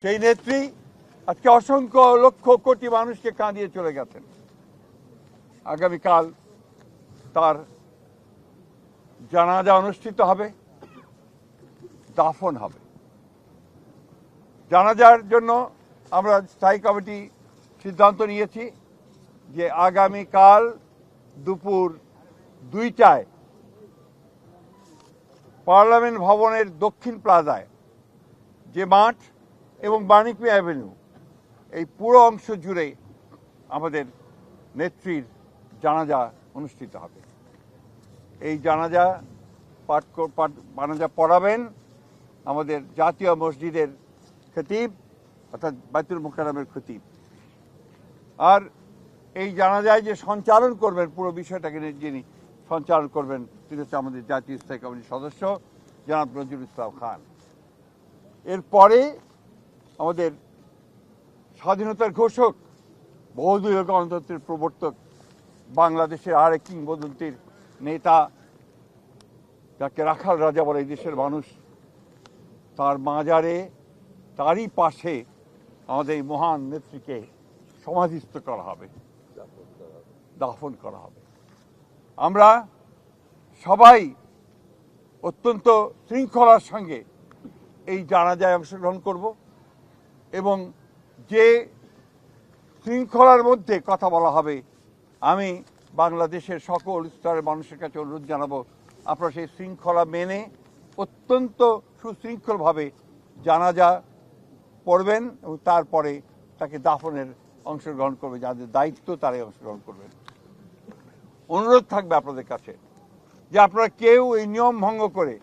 সেই নেত্রী আজকে অসংখ্য লক্ষ কোটি মানুষকে কাঁদিয়ে চলে গেছেন। আগামীকাল তার জানাজা অনুষ্ঠিত হবে, দাফন হবে। জানাজার জন্য আমরা স্থায়ী কমিটি সিদ্ধান্ত নিয়েছি যে আগামীকাল দুপুর 2টায় পার্লামেন্ট ভবনের দক্ষিণ প্লাজায় যে মাঠ এবং বাণিজ্য অ্যাভিনিউ এই পুরো অংশ জুড়ে আমাদের নেত্রীর জানাজা অনুষ্ঠিত হবে। এই জানাজা পড়াবেন আমাদের জাতীয় মসজিদের খতিব অর্থাৎ বাইতুল মুকাররমের খতিব। আর এই জানাজায় যে সঞ্চালন করবেন পুরো বিষয়টাকে যিনি সঞ্চালন করবেন তিনি হচ্ছে আমাদের জাতীয় স্থায়ী কমিটির সদস্য জনাব নজরুল ইসলাম খান। এরপরে আমাদের স্বাধীনতার ঘোষক, বহুদলীয় গণতন্ত্রের প্রবর্তক, বাংলাদেশের আরেক কিংবদন্তির নেতা যাকে রাখাল রাজা বলে এই দেশের মানুষ, তার মাজারে তারই পাশে আমাদের এই মহান নেত্রীকে সমাধিস্থ করা হবে, দাফন করা হবে। আমরা সবাই অত্যন্ত শৃঙ্খলার সঙ্গে এই জানাজায় অংশগ্রহণ করব এবং যে শৃঙ্খলার মধ্যে কথা বলা হবে আমি বাংলাদেশের সকল স্তরের মানুষের কাছে অনুরোধ জানাবো আপনারা সেই শৃঙ্খলা মেনে অত্যন্ত সুশৃঙ্খলভাবে জানাজা পড়বেন এবং তারপরে তাকে দাফনের অংশগ্রহণ করবে, যাদের দায়িত্ব তারাই অংশগ্রহণ করবেন। অনুরোধ থাকবে আপনাদের কাছে যে আপনারা কেউ এই নিয়ম ভঙ্গ করে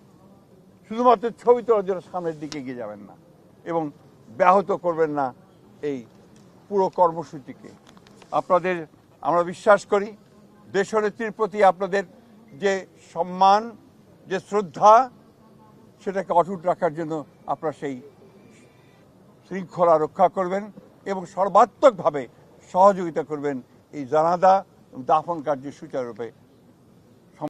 শুধুমাত্র ছবি তোলার জন্য সামনের দিকে এগিয়ে যাবেন না এবং ব্যাহত করবেন না এই পুরো কর্মসূচিকে। আপনাদের আমরা বিশ্বাস করি দেশনেত্রীর প্রতি আপনাদের যে সম্মান, যে শ্রদ্ধা, সেটাকে অটুট রাখার জন্য আপনারা সেই শৃঙ্খলা রক্ষা করবেন এবং সর্বাত্মকভাবে সহযোগিতা করবেন এই জানাজা দাফন কার্য সুচারুরূপে